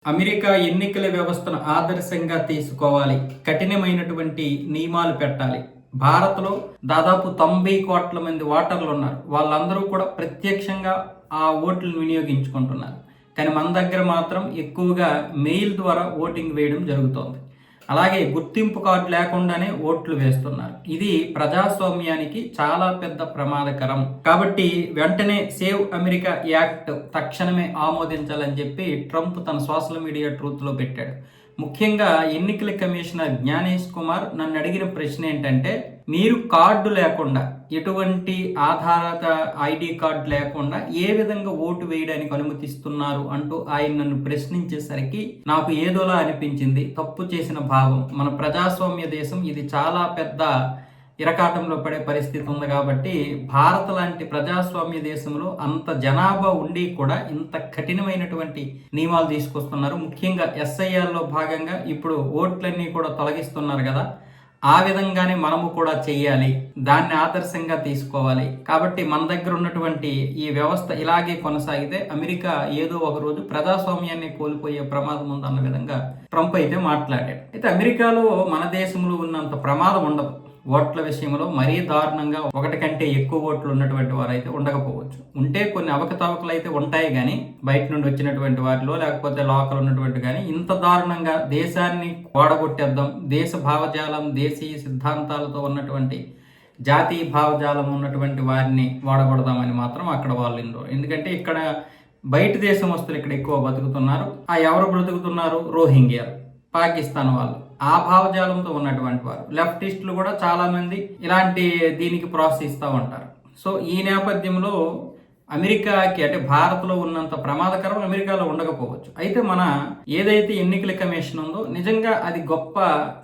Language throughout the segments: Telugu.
అమెరికా ఎన్నికల వ్యవస్థను ఆదర్శంగా తీసుకోవాలి. కఠినమైనటువంటి నియమాలు పెట్టాలి. భారత్లో దాదాపు 90 కోట్ల మంది ఓటర్లు ఉన్నారు. వాళ్ళందరూ కూడా ప్రత్యక్షంగా ఆ ఓట్లను వినియోగించుకుంటున్నారు. కానీ మన దగ్గర మాత్రం ఎక్కువగా మెయిల్ ద్వారా ఓటింగ్ వేయడం జరుగుతోంది. అలాగే గుర్తింపు కార్డు లేకుండానే ఓట్లు వేస్తున్నారు. ఇది ప్రజాస్వామ్యానికి చాలా పెద్ద ప్రమాదకరం. కాబట్టి వెంటనే సేవ్ అమెరికా యాక్ట్ తక్షణమే ఆమోదించాలని చెప్పి ట్రంప్ తన సోషల్ మీడియా ట్రూత్ లో పెట్టాడు. ముఖ్యంగా ఎన్నికల కమిషనర్ జ్ఞానేష్ కుమార్ నన్ను అడిగిన ప్రశ్న ఏంటంటే, మీరు కార్డు లేకుండా, ఎటువంటి ఆధారిత ఐడి కార్డు లేకుండా ఏ విధంగా ఓటు వేయడానికి అనుమతిస్తున్నారు అంటూ ఆయన నన్ను ప్రశ్నించేసరికి నాకు ఏదోలా అనిపించింది. తప్పు చేసిన భావం. మన ప్రజాస్వామ్య దేశం, ఇది చాలా పెద్ద ఇరకాటంలో పడే పరిస్థితి ఉంది. కాబట్టి భారత్ లాంటి ప్రజాస్వామ్య దేశంలో అంత జనాభా ఉండి కూడా ఇంత కఠినమైనటువంటి నియమాలు తీసుకొస్తున్నారు. ముఖ్యంగా ఎస్ఐఆర్లో భాగంగా ఇప్పుడు ఓట్లన్నీ కూడా తొలగిస్తున్నారు కదా, ఆ విధంగానే మనము కూడా చెయ్యాలి. దాన్ని ఆదర్శంగా తీసుకోవాలి. కాబట్టి మన దగ్గర ఉన్నటువంటి ఈ వ్యవస్థ ఇలాగే కొనసాగితే అమెరికా ఏదో ఒక రోజు ప్రజాస్వామ్యాన్ని కోల్పోయే ప్రమాదం ఉందన్న విధంగా ట్రంప్ అయితే మాట్లాడాడు. అయితే అమెరికాలో మన దేశంలో ఉన్నంత ప్రమాదం ఉండదు. ఓట్ల విషయంలో మరీ దారుణంగా ఒకటి కంటే ఎక్కువ ఓట్లు ఉన్నటువంటి వారు అయితే ఉండకపోవచ్చు. ఉంటే కొన్ని అవకతవకలు అయితే ఉంటాయి, కానీ బయట నుండి వచ్చినటువంటి వారిలో లేకపోతే లోకల్ ఉన్నటువంటి కానీ ఇంత దారుణంగా దేశాన్ని ఓడగొట్టేద్దాం, దేశ భావజాలం, దేశీయ సిద్ధాంతాలతో ఉన్నటువంటి జాతీయ భావజాలం ఉన్నటువంటి వారిని వాడగొడదామని మాత్రం అక్కడ వాళ్ళు ఇండో. ఎందుకంటే ఇక్కడ బయట దేశమస్తులు ఇక్కడ ఎక్కువ బతుకుతున్నారు. ఆ ఎవరు బ్రతుకుతున్నారు? రోహింగ్యాలు, పాకిస్తాన్ వాళ్ళు, ఆ భావజాలంతో ఉన్నటువంటి వారు. లెఫ్టిస్టులు కూడా చాలా మంది ఇలాంటి దీనికి ప్రోత్సహిస్తూ ఉంటారు. సో ఈ నేపథ్యంలో అమెరికాకి, అంటే భారత్లో ఉన్నంత ప్రమాదకరం అమెరికాలో ఉండకపోవచ్చు. అయితే మన ఏదైతే ఎన్నికల కమిషన్ ఉందో నిజంగా అది గొప్ప,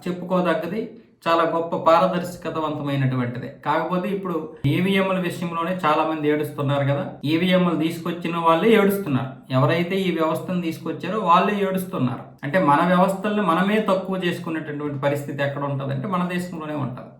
చెప్పుకోదగ్గది, చాలా గొప్ప పారదర్శకతవంతమైనటువంటిదే. కాకపోతే ఇప్పుడు ఈవీఎంల విషయంలోనే చాలా మంది ఏడుస్తున్నారు కదా. ఈవీఎంలు తీసుకొచ్చిన వాళ్ళే ఏడుస్తున్నారు. ఎవరైతే ఈ వ్యవస్థను తీసుకొచ్చారో వాళ్ళే ఏడుస్తున్నారు. అంటే మన వ్యవస్థల్ని మనమే తక్కువ చేసుకునేటటువంటి పరిస్థితి ఎక్కడ ఉంటుంది అంటే మన దేశంలోనే ఉంటుంది.